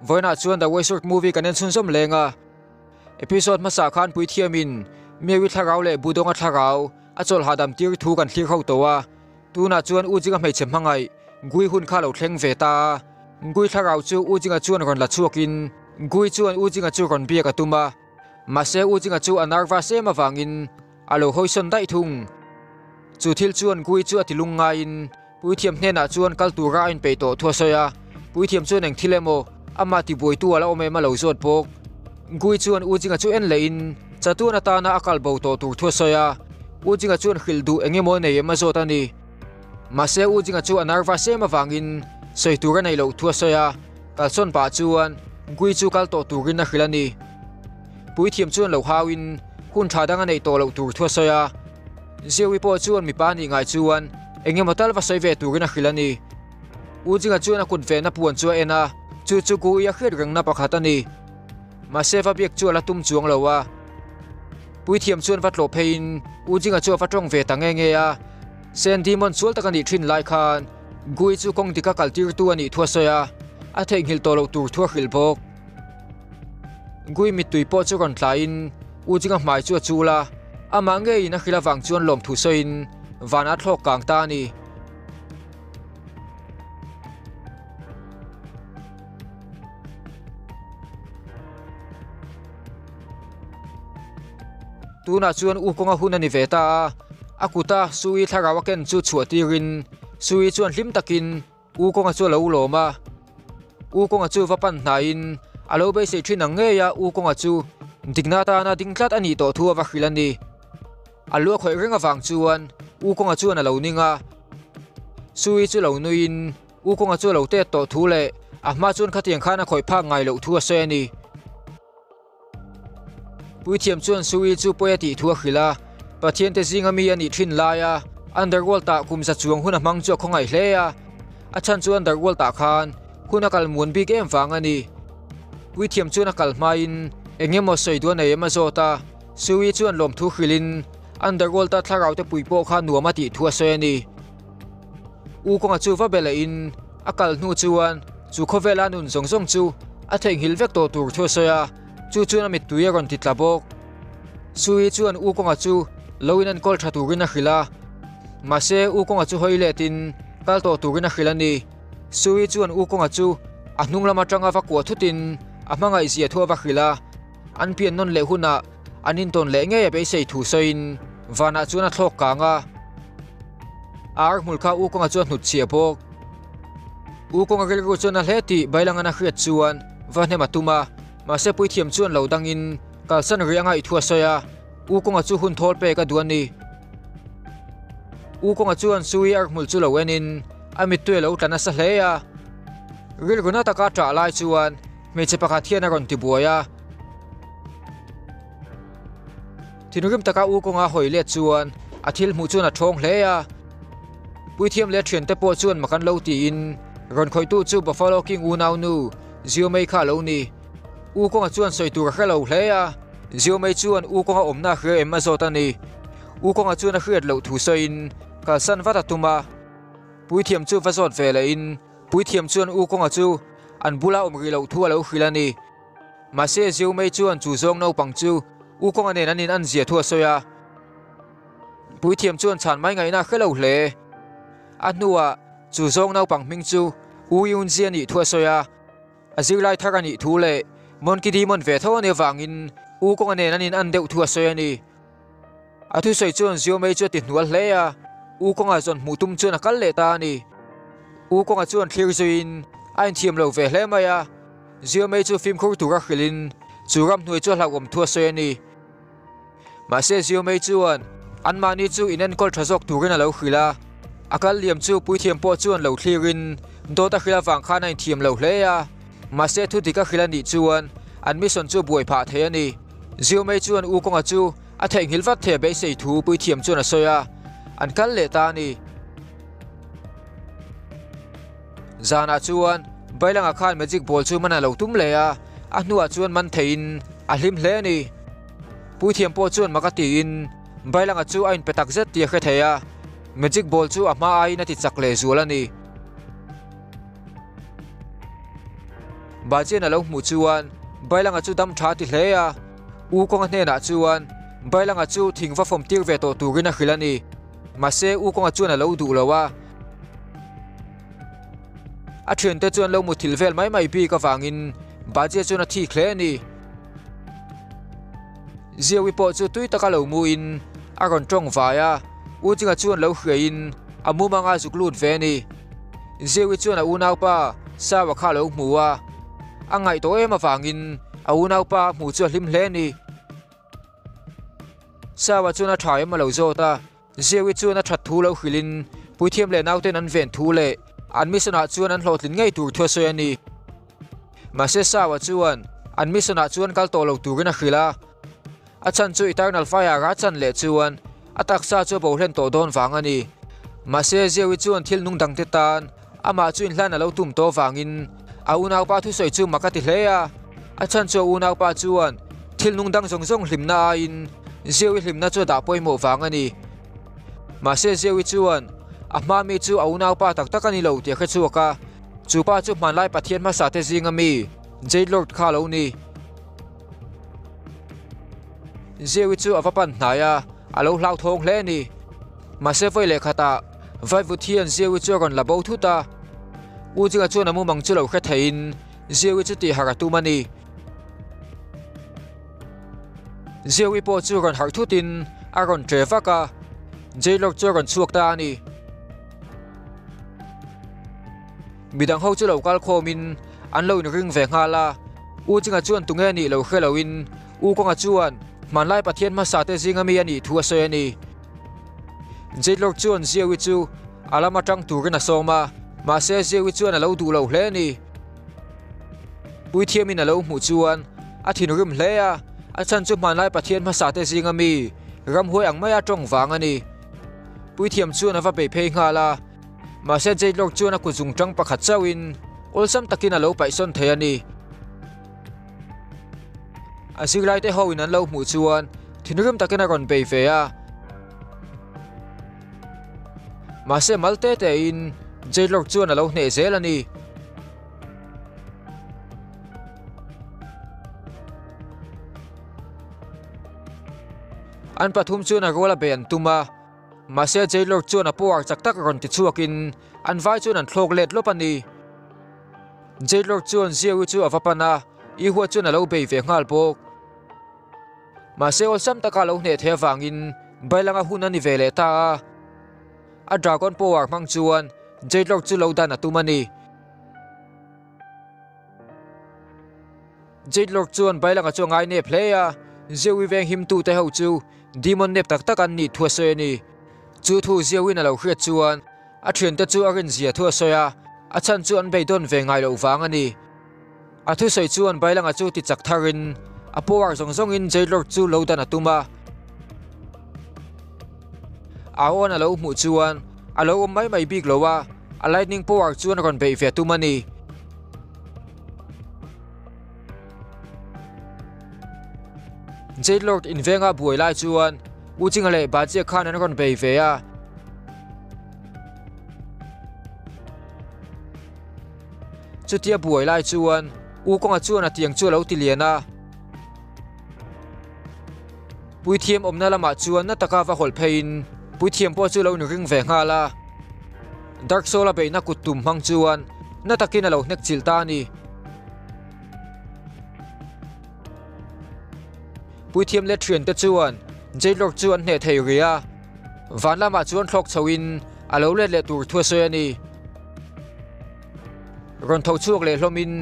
voina chuan the Westworld movie kanen chun som lenga episode masa khan pui thiamin mewi thlagau le budonga thlagau achol hadam tir thu kan thlir ho towa tuna chuan ujinga meiche mangai gui hun kha lo thleng ve ta gui thlagau chu ujinga chuan ron la chuakin gui chuan ujinga chu ron bia ka tuma mase ujinga chu anarwa sema wangin alo hoison dai thung chu thil chuan gui chu atilunga in puithiam hnena chuan kaltura in peito thuasoya puithiam chuan eng thilemo ama ti boi tu ala ome ma lo zot pok gui chuan ujinga chu en lein chatuna ta na akal bo to tur thuasoya ujinga chuan khildu engemo nei ma zot ani mase ujinga chu anarwa sema wangin soitura nei lo thuasoya kalson pa chuan gui chu kal to turin na khilani puithiam chuan lo hawin hun thadanga nei to lo tur thuasoya zewi po chuan mi pa ni ngai chuan engemo talwa soive turin na khilani ujinga chuan akun ve na puan chu ena chu ku ya khir rang na pakhatani maseva biak chu ala tum chuang lowa puithiam chuan vatlo phein ujinga chu vatrong ve tangenge ya sen demon sul takani thin lai khan gui chu kong dika kaltir tu ani thuasoya a theng hil to lo tur thua khil bok gui mi tui po chu kon tlain ujinga hmai chu chula amange ina khila wang chuan lom thu soin vana thlok kang ta ni tuna chuan ukonga hunani veta akuta sui tharawaken chu chuatirin sui chuan hlim takin ukonga chu lo loma ukonga chu vapan hnain alo be se thin ange ya ukonga chu dignata na dingtlat ani to thu wa khilani alu khoi renga wang chuan ukonga chuan alo ninga sui chu lo nuin ukonga chu lo te to thu le ahma chuan khatiang khana khoi pha ngai lo thu se ani puithiam chuan sui chu poeti thu khila pathian te zinga mi ani thin laya underworld ta kumsa chuang huna mang chu khongai hleya achan chu underworld ta khan huna kal mun bi kem wang ani puithiam chuan akal main engemo soidua nei ma zota sui chuan lom thu khilin underworld ta thlaraw te puipo kha nuama ti thu se ani ukonga chu va bela in akal nu chuan chu khovela nun zongjong chu a theng hilvek to tur thu soya chu chu na mit tuya ron titlabok sui chuan ukonga chu loinan kol thaturina khila mase ukonga chu hoiletin kalto turina khilani sui chuan ukonga chu ahnung lama tanga va ko thutin amanga izia thuwa khila anpian non le huna anin ton le nge be sei thu soin vana chuna thlok kanga ar mulkha ukonga chu hnut chia bok ukonga gelgo chuna hleti bailangana khriat chuan vane matuma mase puithiam chuan lo dangin kalsan rianga i thua soya ukonga chu hun thol pe ka duani ukonga chuan sui ar mul chu lo enin amit tu lo tana sa hleya rilguna taka tra lai chuan me che pakha thiana ron ti buaya tinugim taka ukonga hoile chuan athil mu chuan a thong hleya puithiam le thian te po chuan makan lo ti in ron khoi tu chu buffalo king unau nu zio mei kha lo ni ukonga chuan soitur kha lo hleya zio mei chuan ukonga omna khre emma zotani ukonga chuan a khriat lo thu soin ka san vata tuma puithiam chu vazot vele in puithiam chuan ukonga chu an bula omri lo thu lo khilani mase zio mei chuan chu zong no pang chu ukonga nen anin an zia thu soya puithiam chuan chan mai ngai na khelo hle anua chu zong no pang ming chu uyun ziani thu soya azilai thagani thu le mon ki di mon ve tho ne wangin ukonga nen anin an deuh thu soya ni athu soi chuan zio mei chu ti hnual hleya ukonga zon mutum chuan akal le ta ni ukonga chuan thlir zuin ain thiam lo ve hle maya zio mei chu film khur tura khilin churam hnui chu hlawom thu soya ni mase zio mei chuan anmani chu inen kol thazok turin alo khila akal liam chu puithiam po chuan lo thlirin dota khila wang kha nai thiam lo hleya mase thu dika khila ni chuan admission chu buai pha the ani zio mei chuan ukonga chu a theng hilvat the be sei thu puithiam chuan a soya an kal le ta ni zana chuan bailanga khan magic ball chu mana lo tum leya a hnuwa chuan man thein a hlim hle ni puithiam po chuan makati in bailanga chu ain petak zet ti khe theya magic ball chu ama ai na ti chakle zulani ba chen alo mu chuan bailanga chu dam tha ti hle a u konga hne na chuan bailanga chu thingwa phom tir ve to turina khilani mase u konga chuan alo du lowa a then te chuan lo mu thilvel mai bi ka wangin ba che chuan a thi khle ni ziawi po chu tui taka lo mu in a ron tong vaya u chinga chuan lo hrein amu manga zuklut ve ni ziawi chuan a unau pa sawa kha lo muwa angai to ema wangin a unau pa mu chu hlim hle ni sawa chuan a thai ma lo zota ziawi chuan a that thu lo khilin puithiam le nauten an ven thu le an misona chuan an hlotlin ngei tur thua soi ani mase sawa chuan an misona chuan kal to lo turina khila a chan chu eternal fire ra chan le chuan atak sa chu bo hlen to don wangani mase ziawi chuan thil nung dang te tan ama chu in hlan alo tum to wangin a unau pa thu soi chu makati hleya a chan chu unau pa chuan thil nung dang zong hlimna in ziawi hlimna chu da poimo wangani mase ziawi chuan a ma mi chu a unau pa tak tak ani lo ti kha chu ka chu pa chu man lai pathian ma sa te zingami jailord kha lo ni ziawi chu avapan hnaya alo hlau thong hle ni mase voi le khata vai vuthian ziawi chu ron labo thuta u chinga chu namu mang chu lo kha thein ziawi chu ti haratu mani ziawi po chu ron har thutin a ron trevaka jailord chu ron chuak ta ani midang ho chu lo kal khomin an lo ring ve nga la u chinga chuan tunge ni lo khelowin u konga chuan manlai pathian ma sa te zingami ani thua soi ani jailord chuan ziawi chu alama tang turina soma ma se ziawi chuan alo du lo hle ni puithiam in alo mu chuan a thin rim hle a chan chu manlai pathian ma sa te zingami ram hoi ang maya tong wang ani puithiam chuan ava pe phei nga la ma se jailord chuan a ku zung tang pakhat chawin olsam takin alo paison the ani asiglai te ho in an lo mu chuan thinrim takin a ron pe ve a ma se malte te in jailord chuan alo hne zel ani an pathum chuan a rola be an tuma ma se jailord chuan a puar chak tak ron ti chuakin an vai chuan an thlok let lop ani jailord chuan ziawi chu avapana i huwa chuan alo be ve ngal bok ma se olsam taka lo hne the wangin bailanga hun ani vele ta a dragon power mang chuan jailord chu lo dan atumani jailord chuan bailanga chu ngai ne playa ziawi veng him tu te ho chu demon nep tak tak an ni thua soi ani chu thu ziawi na lo hriat chuan a thian te chu arin zia thua soya a chan chu an be don ve ngai lo wang ani a thu soi chuan bailanga chu ti chak tharin a power zong in jailord chu lo dan atuma a on alo mu chuan alo mai big lowa a lightning power chuan ron be ve tumani jailord in venga buai lai chuan u chingale ba che khan an ron be ve a chutia buai lai chuan u konga chuan a tiang chu lo ti liana puithiam omna lama chuan na taka va hol phein puithiam po chu lo ni ring ve nga la dark soul be na kutum mang chuan na takin alo hnek chilta ni puithiam le thian te chuan jailord chuan hne thei ria van lama chuan thlok chhoin alo le tur thua soi ani ron tho chuak le hlomin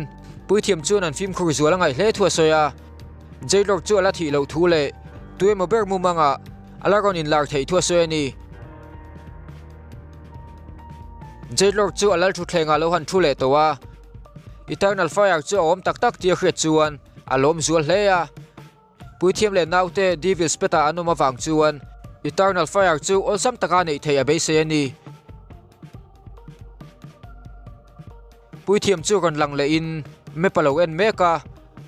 puithiam chuan an phim khur zuala ngai hle thua soya jailord chu ala thi lo thu le tuai mo ber mu manga alagon in lar thei thua soi ani jailord chu alal thu thlenga lo han thu le towa eternal fire chu om tak tak tia khret chuan alom zual hleya puithiam le naute devil speta anoma wang chuan eternal fire chu olsam taka nei thei abe se ani puithiam chu ron lang le in mepalo en meka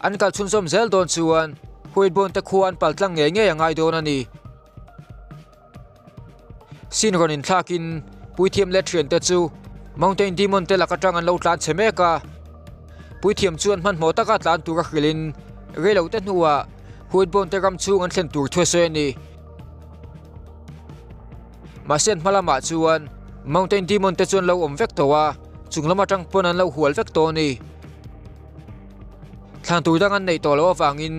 an kal chun som zel don chuan huit bon te khuan paltlang nge angai don ani sin ron in thlakin puithiam le thian te chu mountain demon te lakatrang an lo tlan chemeka pui thiam chuan man mo taka tlan tura khilin relo te nuwa huit bon te ram chu an thlen tur thwe se ni ma sen malama chuan Mountain Demon te chuan lo om vek towa chunglama tang pon an lo hual vek to ni thlan tur dang an nei to lo awangin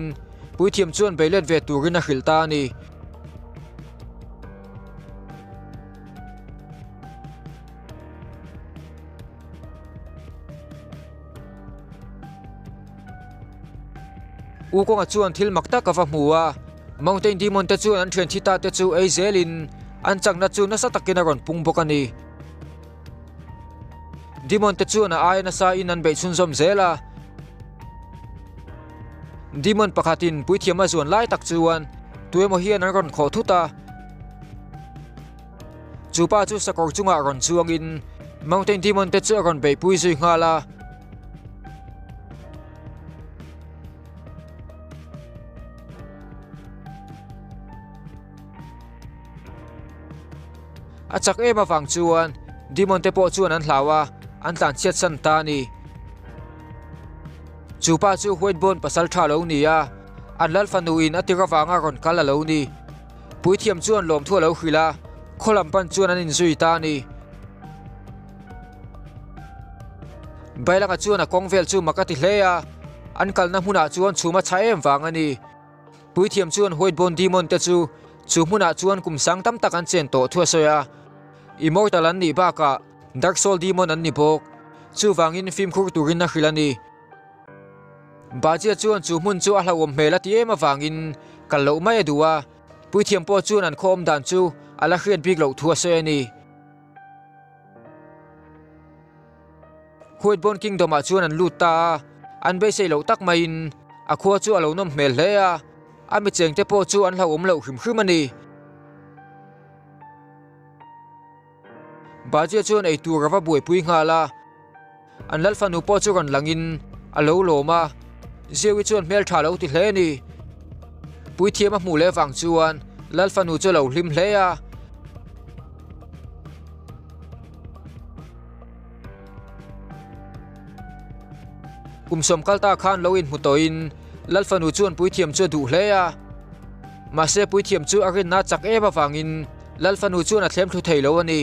pui thiam chuan beilen ve turin a khilta ni Ukong chuan thil makta ka va hmuwa Mountain Demon te chuan an thian thita te chu ei zelin an changna chu na satakin a ron pung bawk ani Demon te chuan a ai na sa in an bei chun zom zela Demon pakhatin pui thiam a zuan lai tak chuan tuemo hian an ron khaw thuta chupa chu sakor chunga ron chuangin Mountain Demon te chu ron bei pui zui ngala achak ema wang chuan Demon te po chuan an hlawa an tlan chiat san ta ni chupa chu huit bon pasal tha lo ni a an lal fanuin atira wanga ron kala lo ni pui thiam chuan lom thua lo khila kholam pan chuan an in zui ta ni bailanga chuan a kongvel chu makati hleya an kalna hmuna chuan chuma cha em wang ani pui thiam chuan huit bon Demon te chu hmuna chuan kumsang tam tak an chen to thua soya Immortal an ni baka Dark Soul Demon an ni bok chu wangin film khur turin na khilani bajia chuan chu hmun chu a hlawom hmel ati ema wangin kallo mai aduwa pui thiam po chuan an khom dan chu ala hriat bik lo thua se ani Huit Bon Kingdom a chuan an lut ta an be sei lo tak mai in a khua chu alo nom hmel hle a ami cheng te po chu an hlawom lo hrim hrim ani bajia chuan ei tur rawa buai pui ngala an lalfanu po chu ron langin alo loma zewi chuan mel tha lo ti hle ni pui thiam a hmu le wang chuan lalfanu chu lo hlim hle a kumsom kalta khan lo in hutoin lalfanu chuan pui thiam chu du hle a ma se pui thiam chu arin na chak ema wangin lalfanu chuan a thlem thu thei lo ani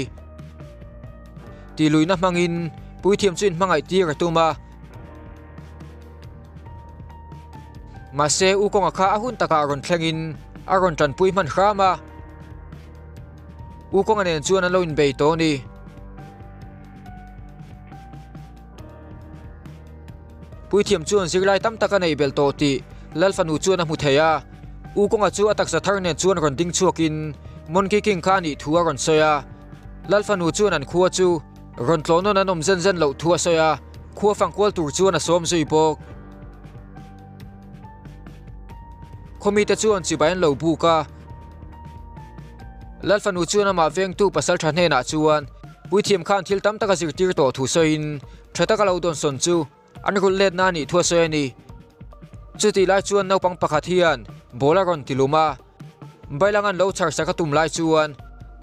ti lui na mangin pui thiam chuin mangai ti ra tuma ma se ukong a kha ahun taka ron thlengin aron tan pui man khrama ukong anen chuan an lo in bei to ni pui thiam chuan zirlai tam taka nei bel to ti lalfanu chuan a hmu theya ukong a chu atak sa thar nen chuan ron ding chuakin monki king khani thua ron soya lalfanu chuan an khua chu ron tlono na nom zen lo thua soya khua phang kwal tur chuan a som zui bok khomi te chuan chi bain lo buka lalfanu chuan ama veng tu pasal thane na chuan pui thiam khan thil tam taka zir tir to thu soin thataka lo don son chu an rul let na ni thua soya ni chuti lai chuan no pang pakhat hian bola ron tiluma bailangan lo char saka tum lai chuan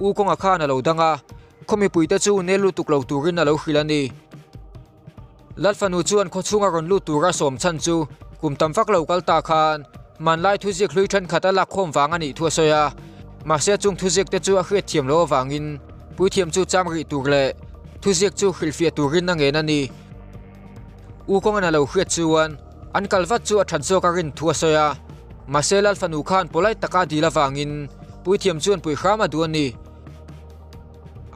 ukong a khan a lo danga khomi pui te chu nelu tuk lo turin a lo khilani lalfanu chuan kho chunga ron lu tura som chan chu kum tam fak lo kalta khan man lai thu zik hlui than khata la khom wanga ni thua soya ma se chung thu zik te chu a hriat thiam lo wangin pui thiam chu chamri tur le thu zik chu khilfia turin na nge na ni ukong an lo hriat chuan an kalvat chu a than so ka rin thua soya ma se lalfanu khan polai taka dila wangin pui thiam chuan pui khama duan ni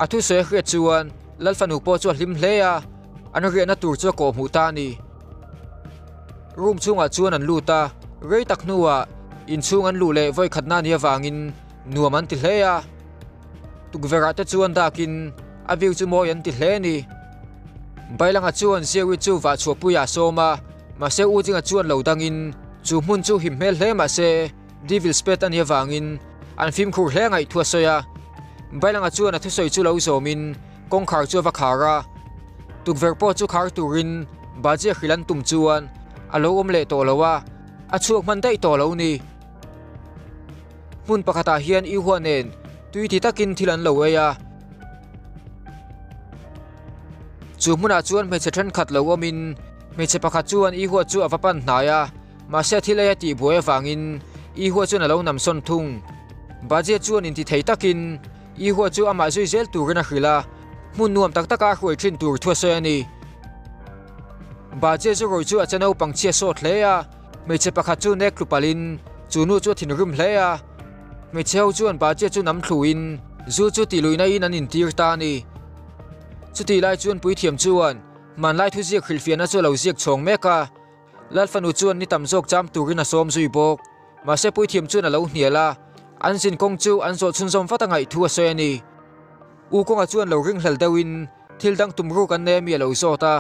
athu se hriat chuan lalfanu po chu hlim hleya an ria na tur chu ko hmu ta ni room chunga chuan an luta rei tak nuwa in chung an lu le voi khatna nia wangin nuam an ti hleya tukvera te chuan dakin aviu chu moi an ti hle ni bailanga chuan zewi chu wa chho puya soma ma se ujinga chuan lo dangin chu hmun chu him hmel hle ma se devil spet an wangin an film khur hle ngai thua soya bailanga chuan a thu soi chu lo zomin kong khar chu va khara tukver po chu khar turin baje khilan tum chuan alo om le to lowa a chuak man dai to lo ni mun pakata hian I huanen tui ti takin thilan lo eya chu muna chuan me chethan khat lo omin mei che pakhat chuan I huat chu avapan hnaya ma se thile ti buai wangin I huat chu na lo nam son thung budget chuan in ti thei takin I huat chu ama zui zel turina hrila mun nuam tak taka khoi thin tur thua se ani budget chu roi chu achano pangchia so thleya mei che pakhat chu nek lupalin chunu chu thinrim hleya mei cheu chuan budget chu nam thluin zu chu ti luina in an in tir ta ni chu ti lai chuan puithiam chuan man lai thu ziak khilfiana chu lo ziak chong meka lalfanu chuan ni tam jok cham turina som zui bok ma se puithiam chuan alo hniala an sin kong chu an zo chun som fatangai thu se ani u konga chuan lo ring hlal dawin thil dang tumru kan ne mi lo zota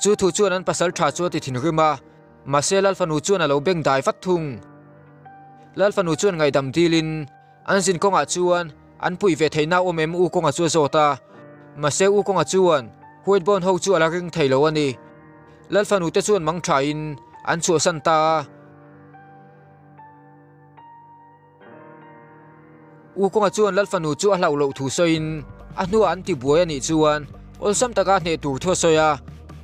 chu thu chuan an pasal tha chu ti thinrima ma se lalfanu chuan alo beng dai fat thung lalfanu chuan ngai dam dilin an sin konga chuan an pui ve theina omem u konga chu zota ma se u konga chuan huin bon ho chu ala ring thailo ani lalfanu te chuan mang tha in an chu san ta u konga chuan lalfanu chu a hlau lo thu soin a hnu an ti buai ani chuan ol sam taka hne tur thua soya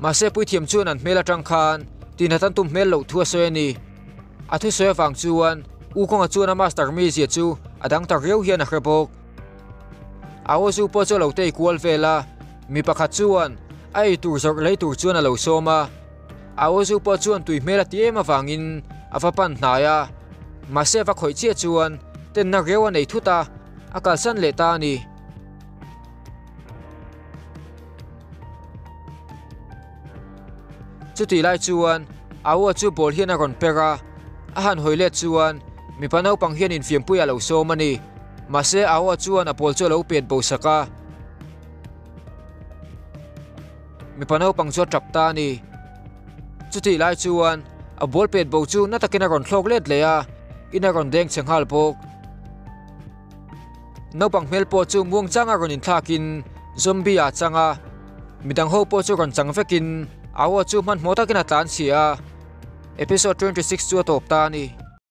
ma se puithiam chuan an hmela tang khan tin hatan tum hmel lo thua soya ni a thu soya wang chuan u konga chuan a master mi zia chu adang ta reu hian a hrebok awo chu po chu lo te kual vela mi pakhat chuan ai tur zor lei tur chuan a lo soma awo chu po chuan tui hmela ti ema wangin avapan hnaya ma se va khoi chia chuan ten na rewa nei thuta akal san le ta ni chuti lai chuan awo chu bol hian a ron pera a han hoile chuan mi panau pang hian in fiam pui a lo so mani ma se awo chuan a bol chu lo pet bo saka mi panau pang chu trap ta ni chuti lai chuan a bol pet bo chu na takin a ron thlok let leya in a ron deng chenghal bok no pang mel po chu muang changa ron in thlakin zombie a changa midang ho po chu ron changvekin awo chu man mota kina tan sia episode 26 chu top ta ni